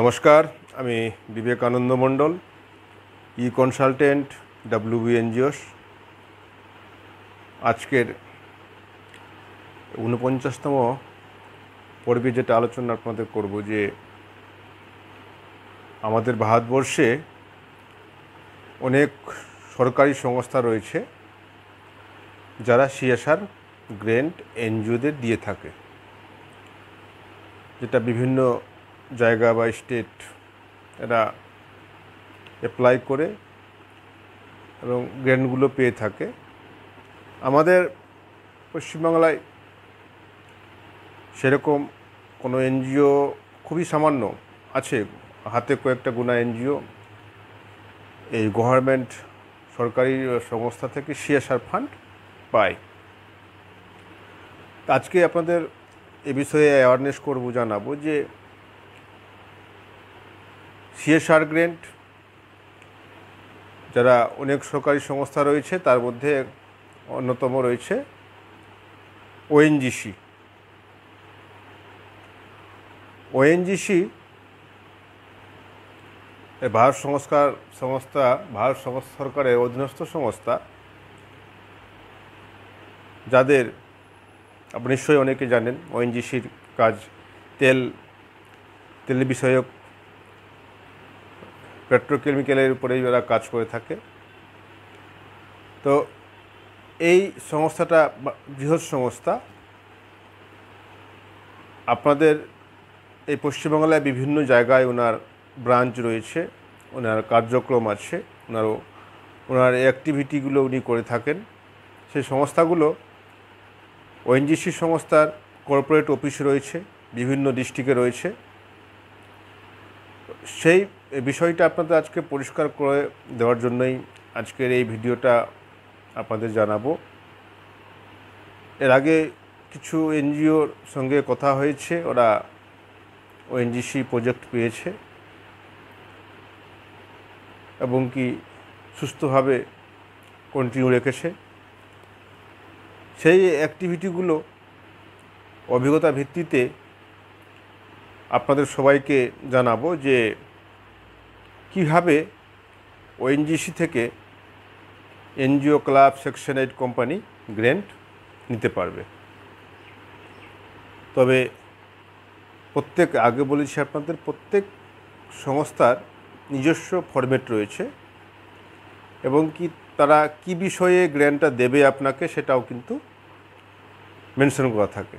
নমস্কার, আমি বিবেকানন্দ মণ্ডল, ই consultant, WB NGOs. আজকের ৪৯তম পর্বে যেটা আলোচনা আপনাদের করব যে আমাদের ভারতবর্ষে অনেক সরকারি সংস্থা রয়েছে যারা CSR গ্র্যান্ট এনজিওদের দিয়ে থাকে, যেটা বিভিন্ন জায়গা বা স্টেট এরা অ্যাপ্লাই করে এবং গ্র্যান্টগুলো পেয়ে থাকে। আমাদের পশ্চিমবাংলায় সেরকম কোনো এনজিও খুবই সামান্য আছে, হাতে কয়েকটা গোনা এনজিও এই গভর্নমেন্ট সরকারি সংস্থা থেকে CSR ফান্ড পায়। আজকে আপনাদের এ বিষয়ে অ্যাওয়ারনেস করব, জানাবো যে CSR গ্র্যান্ট যারা অনেক সরকারি সংস্থা রয়েছে, তার মধ্যে অন্যতম রয়েছে ONGC। ভারত সরকারের অধীনস্থ সংস্থা, যাদের আপনি নিশ্চয়ই অনেকে জানেন। ONGCর কাজ তেল বিষয়ক পেট্রোকেমিক্যালের উপরেই ওরা কাজ করে থাকে। তো এই সংস্থাটা বৃহৎ সংস্থা। আপনাদের এই পশ্চিমবাংলায় বিভিন্ন জায়গায় ওনার ব্রাঞ্চ রয়েছে, ওনার কার্যক্রম আছে, ওনার অ্যাক্টিভিটিগুলো উনি করে থাকেন। সেই সংস্থাগুলো ONGC সংস্থার কর্পোরেট অফিস রয়েছে, বিভিন্ন ডিস্ট্রিক্টে রয়েছে। সেই বিষয়টা আপনাদের আজকে পরিষ্কার করে দেওয়ার জন্যই আজকের এই ভিডিওটা আপনাদের জানাবো। এর আগে কিছু এনজিওর সঙ্গে কথা হয়েছে, ওরা ONGC প্রজেক্ট পেয়েছে এবং কি সুস্থভাবে কন্টিনিউ রেখেছে। সেই অ্যাক্টিভিটিগুলো অভিজ্ঞতা ভিত্তিতে আপনাদের সবাইকে জানাবো যে কীভাবে ONGC থেকে NGO, club, section 8 company grant নিতে পারবে। তবে আগে বলেছি আপনাদের, প্রত্যেক সংস্থার নিজস্ব ফরম্যাট রয়েছে এবং কি তারা কি বিষয়ে গ্র্যান্টটা দেবে আপনাকে সেটাও কিন্তু মেনশন করা থাকে।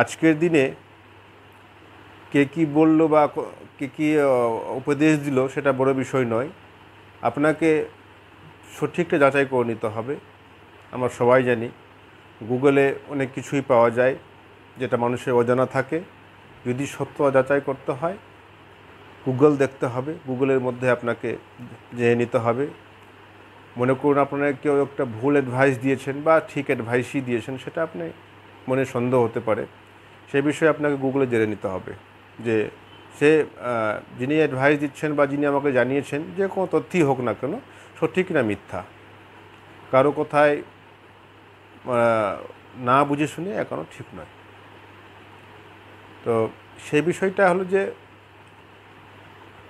আজকের দিনে কে কী বলল বা কে কী উপদেশ দিল সেটা বড় বিষয় নয়, আপনাকে সঠিকটা যাচাই করে নিতে হবে। আমরা সবাই জানি গুগলে অনেক কিছুই পাওয়া যায় যেটা মানুষের অজানা থাকে। যদি সত্য যাচাই করতে হয় গুগল দেখতে হবে, গুগলের মধ্যে আপনাকে জেনে নিতে হবে। মনে করুন আপনারা কেউ একটা ভুল অ্যাডভাইস দিয়েছেন বা ঠিক অ্যাডভাইসই দিয়েছেন, সেটা আপনি মনে সন্দেহ হতে পারে, সেই বিষয়ে আপনাকে গুগলে জেনে নিতে হবে যে সে যিনি অ্যাডভাইস দিচ্ছেন বা যিনি আমাকে জানিয়েছেন, যে কোনো তথ্যই হোক না কেন, সঠিক না মিথ্যা। কারো কথায় না বুঝে শুনে এখনও ঠিক নয়। তো সেই বিষয়টা হলো যে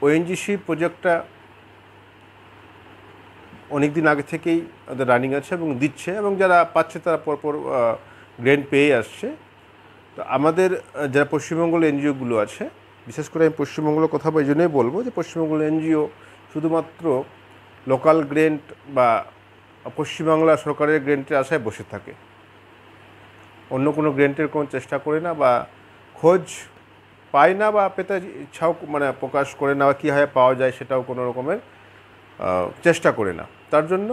ONGC প্রজেক্টটা অনেক দিন আগে থেকেই ওদের রানিং আছে এবং দিচ্ছে, এবং যারা পাচ্ছে তারা পরপর গ্র্যান্ট পেয়ে আসছে। তো আমাদের যারা পশ্চিমবঙ্গের এনজিওগুলো আছে, বিশেষ করে আমি পশ্চিমবঙ্গের কথা এই জন্যই বলবো যে পশ্চিমবঙ্গের এনজিও শুধুমাত্র লোকাল গ্র্যান্ট বা পশ্চিমবাংলা সরকারের গ্র্যান্টের আশায় বসে থাকে, অন্য কোনো গ্র্যান্টের কোনো চেষ্টা করে না বা খোঁজ পায় না, বা পেতে ইচ্ছাও প্রকাশ করে না, বা কীভাবে পাওয়া যায় সেটাও কোনো রকমের চেষ্টা করে না। তার জন্য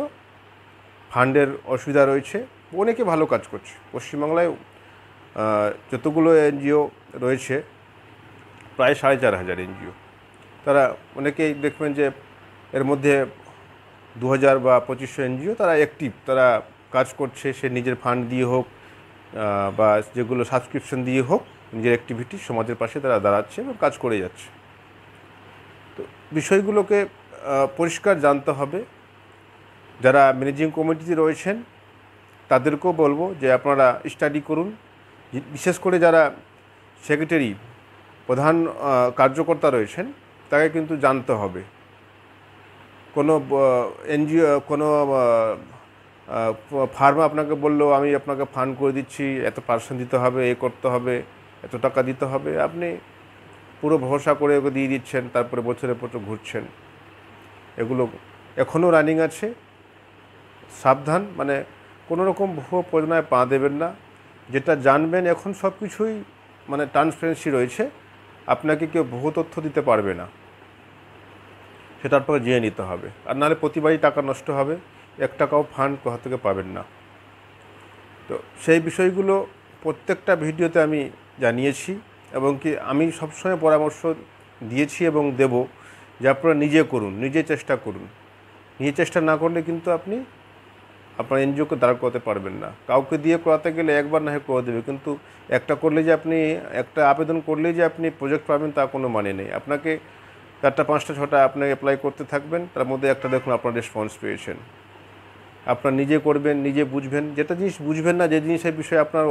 ফান্ডের অসুবিধা রয়েছে। অনেকে ভালো কাজ করছে পশ্চিমবাংলায়, যতগুলো এনজিও রয়েছে প্রায় ৪,৫০০ এনজিও। তারা অনেকেই দেখবেন যে এর মধ্যে ২,০০০ বা ২৫০০ এনজিও তারা অ্যাক্টিভ, তারা কাজ করছে, সে নিজের ফান্ড দিয়ে হোক বা যেগুলো সাবস্ক্রিপশন দিয়ে হোক, নিজের অ্যাক্টিভিটি সমাজের পাশে তারা দাঁড়াচ্ছে এবং কাজ করে যাচ্ছে। তো বিষয়গুলোকে পরিষ্কার জানতে হবে। যারা ম্যানেজিং কমিটিতে রয়েছেন তাদেরকেও বলবো যে আপনারা স্টাডি করুন, বিশেষ করে যারা সেক্রেটারি প্রধান কার্যকর্তা রয়েছেন তাকে কিন্তু জানতে হবে। কোনো এনজিও কোনো ফার্ম আপনাকে বললো আমি আপনাকে ফান্ড করে দিচ্ছি, এত পার্সেন্ট দিতে হবে, এ করতে হবে, এত টাকা দিতে হবে, আপনি পুরো ভরসা করে ওকে দিয়ে দিচ্ছেন, তারপরে বছরের পর ঘুরছেন। এগুলো এখনও রানিং আছে। সাবধান, মানে কোনো রকম ভুয়ো প্রযোজনায় পা দেবেন না। যেটা জানবেন এখন সব কিছুই মানে ট্রান্সপারেন্সি রয়েছে, আপনাকে কেউ ভুয়ো তথ্য দিতে পারবে না, সেটা আপনাকে জেনে নিতে হবে। আর নাহলে প্রতিবারই টাকা নষ্ট হবে, 1 টাকাও ফান্ড কোথা থেকে পাবেন না। তো সেই বিষয়গুলো প্রত্যেকটা ভিডিওতে আমি জানিয়েছি, এবং কি আমি সবসময় পরামর্শ দিয়েছি এবং দেব যে আপনারা নিজে করুন, নিজে চেষ্টা করুন। নিজে চেষ্টা না করলে কিন্তু আপনি আপনার এনজিওকে দাঁড় করাতে পারবেন না। কাউকে দিয়ে করাতে গেলে একবার না হয় করে দেবে, কিন্তু একটা করলে যে আপনি একটা আবেদন করলেই যে আপনি প্রজেক্ট পাবেন তা কোনো মানে নেই। আপনাকে 4টা 5টা 6টা আপনি অ্যাপ্লাই করতে থাকবেন, তার মধ্যে একটা দেখুন আপনার রেসপন্স পেয়েছেন। আপনার নিজে করবেন, নিজে বুঝবেন। যেটা জিনিস বুঝবেন না, যে জিনিসের বিষয়ে আপনার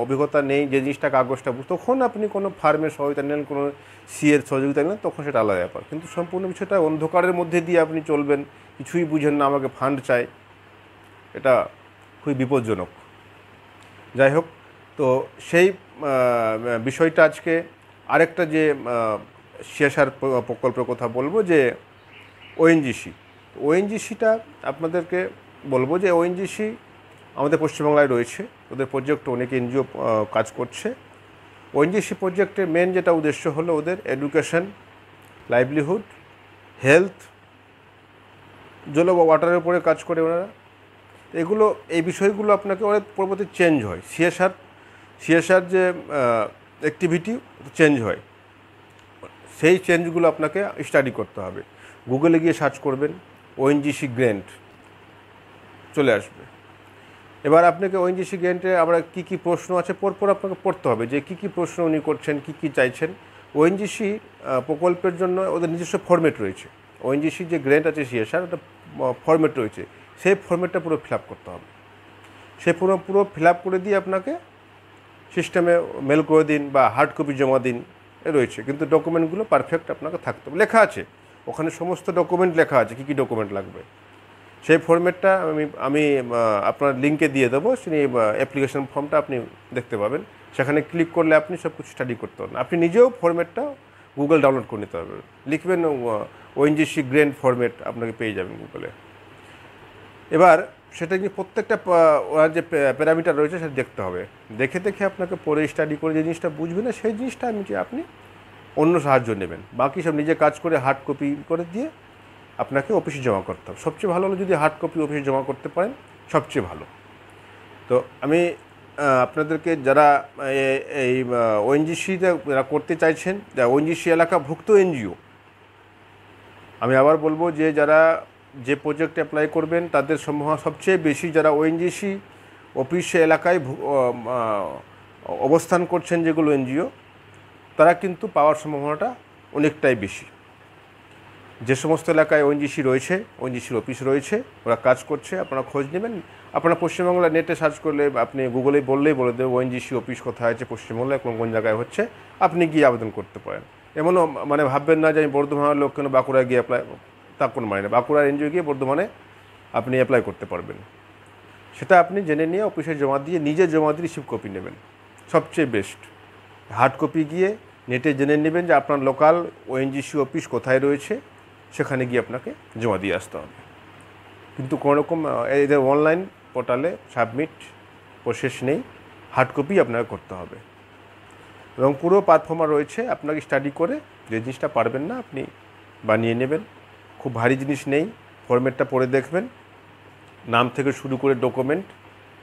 অভিজ্ঞতা নেই, যে জিনিসটা কাগজটা তখন আপনি কোনো ফার্মের সহযোগিতা নিলেন, কোনো সিএর সহযোগিতা নিলেন, তখন সেটা আলাদা ব্যাপার। কিন্তু সম্পূর্ণ বিষয়টা অন্ধকারের মধ্যে দিয়ে আপনি চলবেন, কিছুই বুঝেন না, আমাকে ফান্ড চাই, এটা খুবই বিপজ্জনক। যাই হোক, তো সেই বিষয়টা আজকে আরেকটা যে সিএসআর প্রকল্পের কথা বলবো, যে ওএনজিসিটা আপনাদেরকে বলবো যে ওএনজিসি আমাদের পশ্চিমবাংলায় রয়েছে, ওদের প্রজেক্ট অনেক এনজিও কাজ করছে। ওএনজিসি প্রজেক্টের মেন যেটা উদ্দেশ্য হলো ওদের এডুকেশন, লাইভলিহুড, হেলথ, জল বা ওয়াটারের উপরে কাজ করে ওনারা। এগুলো এই বিষয়গুলো আপনাকে অনেক পরবর্তী চেঞ্জ হয়। সিএসআর যে অ্যাক্টিভিটি চেঞ্জ হয়, সেই চেঞ্জগুলো আপনাকে স্টাডি করতে হবে। গুগলে গিয়ে সার্চ করবেন, ওএনজিসি গ্র্যান্ট চলে আসবে। এবার আপনাকে ওএনজিসি গ্র্যান্টে আমরা কী কী প্রশ্ন আছে পরপর আপনাকে পড়তে হবে, যে কী কী প্রশ্ন উনি করছেন, কী কী চাইছেন। ওএনজিসি প্রকল্পের জন্য ওদের নিজস্ব ফরম্যাট রয়েছে। ওএনজিসি যে গ্র্যান্ট আছে সিএসআর, ওটা ফরম্যাট রয়েছে, সেই ফরম্যাটটা পুরো ফিল আপ করতে হবে। সে পুরো ফিল আপ করে দিয়ে আপনাকে সিস্টেমে মেল করে দিন বা হার্ড কপি জমা দিন, রয়েছে। কিন্তু ডকুমেন্টগুলো পারফেক্ট আপনাকে থাকতে হবে, লেখা আছে ওখানে, সমস্ত ডকুমেন্ট লেখা আছে, কী কী ডকুমেন্ট লাগবে। সেই ফরম্যাটটা আমি আপনার লিঙ্কে দিয়ে দেবো, সেই অ্যাপ্লিকেশন ফর্মটা আপনি দেখতে পাবেন। সেখানে ক্লিক করলে আপনি সব কিছু স্টাডি করতে পারবেন। আপনি নিজেও ফরম্যাটটা গুগল ডাউনলোড করে নিতে পারবেন, লিখবেন ওএনজিসি গ্র্যান্ট ফরম্যাট, আপনাকে পেয়ে যাবেন গুগলে। এবার সেটা কি প্রত্যেকটা ওরা যে প্যারামিটার রয়েছে সেটা দেখতে হবে, দেখে আপনাকে পরে স্টাডি করে যে জিনিসটা বুঝবেন না সেই জিনিসটা আপনি অন্য সাহায্য নেবেন। বাকি সব নিজে কাজ করে হার্ড কপি করে দিয়ে আপনাকে অফিসে জমা করতে হবে। সবচেয়ে ভালো হলো যদি হার্ড কপি অফিসে জমা করতে পারেন, সবচেয়ে ভালো। তো আমি আপনাদেরকে যারা এই ওএনজিসিতে যারা করতে চাইছেন, যা ওএনজিসি এলাকাভুক্ত এনজিও, আমি আবার বলবো যে যারা যে প্রজেক্টে অ্যাপ্লাই করবেন তাদের সম্ভাবনা সবচেয়ে বেশি যারা ওএনজিসি অফিস এলাকায় অবস্থান করছেন, যেগুলো এনজিও, তারা কিন্তু পাওয়ার সম্ভাবনাটা অনেকটাই বেশি। যে সমস্ত এলাকায় ওএনজিসি রয়েছে, ওএনজিসির অফিস রয়েছে, ওরা কাজ করছে, আপনারা খোঁজ নেবেন। আপনারা পশ্চিমবাংলা নেটে সার্চ করলে, আপনি গুগলে বললেই বলে দেবে ওএনজিসি অফিস কোথায় আছে পশ্চিমবাংলায়, কোন জায়গায় হচ্ছে, আপনি গিয়ে আবেদন করতে পারেন। এমনও মানে ভাববেন না যে আমি বর্ধমানের লোক কেন বাঁকুড়ায় গিয়ে অ্যাপ্লাই, তা কোনো মানে না। বাঁকুড়ার এনজিও গিয়ে বর্ধমানে আপনি অ্যাপ্লাই করতে পারবেন। সেটা আপনি জেনে নিয়ে অফিসে জমা দিয়ে, নিজে জমা দিয়ে রিসিভ কপি নেবেন, সবচেয়ে বেস্ট। হার্ড কপি গিয়ে নেটে জেনে নেবেন যে আপনার লোকাল ওএনজিসি অফিস কোথায় রয়েছে, সেখানে গিয়ে আপনাকে জমা দিয়ে আসতে হবে। কিন্তু কোনো রকম এদের অনলাইন পোর্টালে সাবমিট প্রসেস নেই, হার্ড কপি আপনাকে করতে হবে। এবং পুরো পারফর্মার রয়েছে, আপনাকে স্টাডি করে যে জিনিসটা পারবেন না আপনি বানিয়ে নেবেন। খুব ভারী জিনিস নেই, ফরম্যাটটা পড়ে দেখবেন, নাম থেকে শুরু করে ডকুমেন্ট,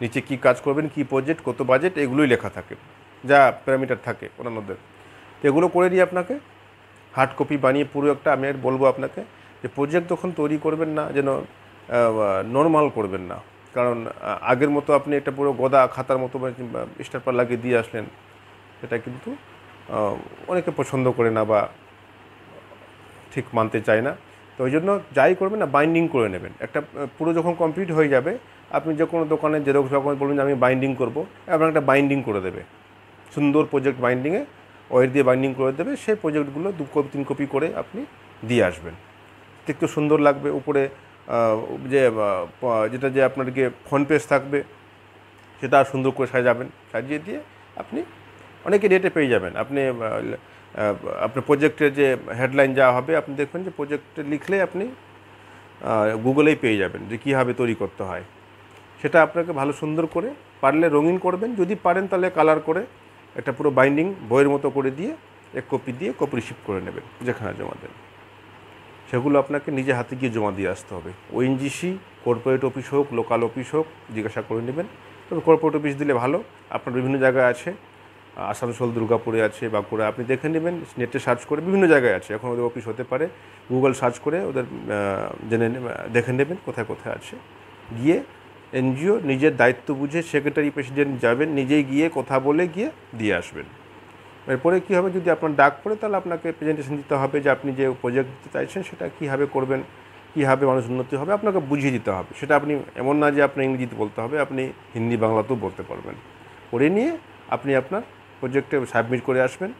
নিচে কী কাজ করবেন, কী প্রজেক্ট, কত বাজেট, এগুলোই লেখা থাকে, যা প্যারামিটার থাকে অন্যান্যদের। এগুলো করে নিয়ে আপনাকে হার্ড কপি বানিয়ে পুরো একটা, আমি বলবো আপনাকে যে প্রজেক্ট যখন তৈরি করবেন না যেন নর্মাল করবেন না। কারণ আগের মতো আপনি একটা পুরো গদা খাতার মতো স্টারপার লাগিয়ে দিয়ে আসলেন, এটা কিন্তু অনেকে পছন্দ করে না বা ঠিক মানতে চায় না। তো ওই জন্য যাই করবেন না, বাইন্ডিং করে নেবেন। একটা পুরো যখন কমপ্লিট হয়ে যাবে, আপনি যে কোনো দোকানে জেরক্স যখন বলবেন আমি বাইন্ডিং করবো, আপনার একটা বাইন্ডিং করে দেবে, সুন্দর প্রজেক্ট বাইন্ডিংয়ে ওয়্যার দিয়ে বাইন্ডিং করে দেবে, সেই প্রজেক্টগুলো 2 কপি 3 কপি করে আপনি দিয়ে আসবেন। দেখতে সুন্দর লাগবে। উপরে যে যেটা যে আপনাদেরকে ফ্রন্ট পেজ থাকবে সেটা সুন্দর করে সাজাবেন, সাজিয়ে দিয়ে আপনি অনেকে রেটে পেয়ে যাবেন। আপনি আপনার প্রজেক্টের যে হেডলাইন যা হবে আপনি দেখবেন যে প্রজেক্টে লিখলে আপনি গুগলেই পেয়ে যাবেন যে কীভাবে তৈরি করতে হয়। সেটা আপনাকে ভালো সুন্দর করে পারলে রঙিন করবেন, যদি পারেন তাহলে কালার করে একটা পুরো বাইন্ডিং বইয়ের মতো করে দিয়ে 1 কপি দিয়ে কপি রিসিভ করে নেবেন যেখানে জমা দেন। সেগুলো আপনাকে নিজে হাতে গিয়ে জমা দিয়ে আসতে হবে। ওএনজিসি কর্পোরেট অফিস হোক, লোকাল অফিস হোক, জিজ্ঞাসা করে নেবেন। তবে কর্পোরেট অফিস দিলে ভালো। আপনার বিভিন্ন জায়গায় আছে, আসানসোল, দুর্গাপুরে আছে, বাঁকুড়া, আপনি দেখে নেবেন, নেটে সার্চ করে বিভিন্ন জায়গায় আছে। এখন ওদের অফিস হতে পারে, গুগল সার্চ করে ওদের দেখে নেবেন কোথায় কোথায় আছে। গিয়ে এনজিও নিজের দায়িত্ব বুঝে সেক্রেটারি প্রেসিডেন্ট যাবেন, নিজেই গিয়ে কথা বলে গিয়ে দিয়ে আসবেন। এরপরে কী হবে, যদি আপনার ডাক পড়ে তাহলে আপনাকে প্রেজেন্টেশন দিতে হবে যে আপনি যে প্রজেক্ট দিতে চাইছেন সেটা কীভাবে করবেন, কীভাবে মানুষ উন্নতি হবে আপনাকে বুঝিয়ে দিতে হবে। সেটা আপনি এমন না যে আপনি ইংরেজিতে বলতে হবে, আপনি হিন্দি বাংলাতেও বলতে পারবেন। করে নিয়ে আপনি আপনার প্রজেক্টে সাবমিট করে আসবেন।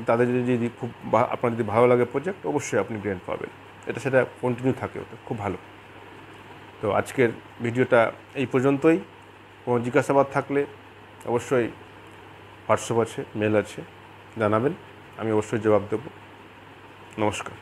তাদের যদি আপনার যদি ভালো লাগে প্রজেক্ট, অবশ্যই আপনি গ্র্যান্ট পাবেন। সেটা কন্টিনিউ থাকে, ওটা খুব ভালো। তো আজকের ভিডিওটা এই পর্যন্তই। কোনো জিজ্ঞাসাবাদ থাকলে অবশ্যই হোয়াটসঅ্যাপ আছে, মেল আছে, জানাবেন, আমি অবশ্যই জবাব দেব। নমস্কার।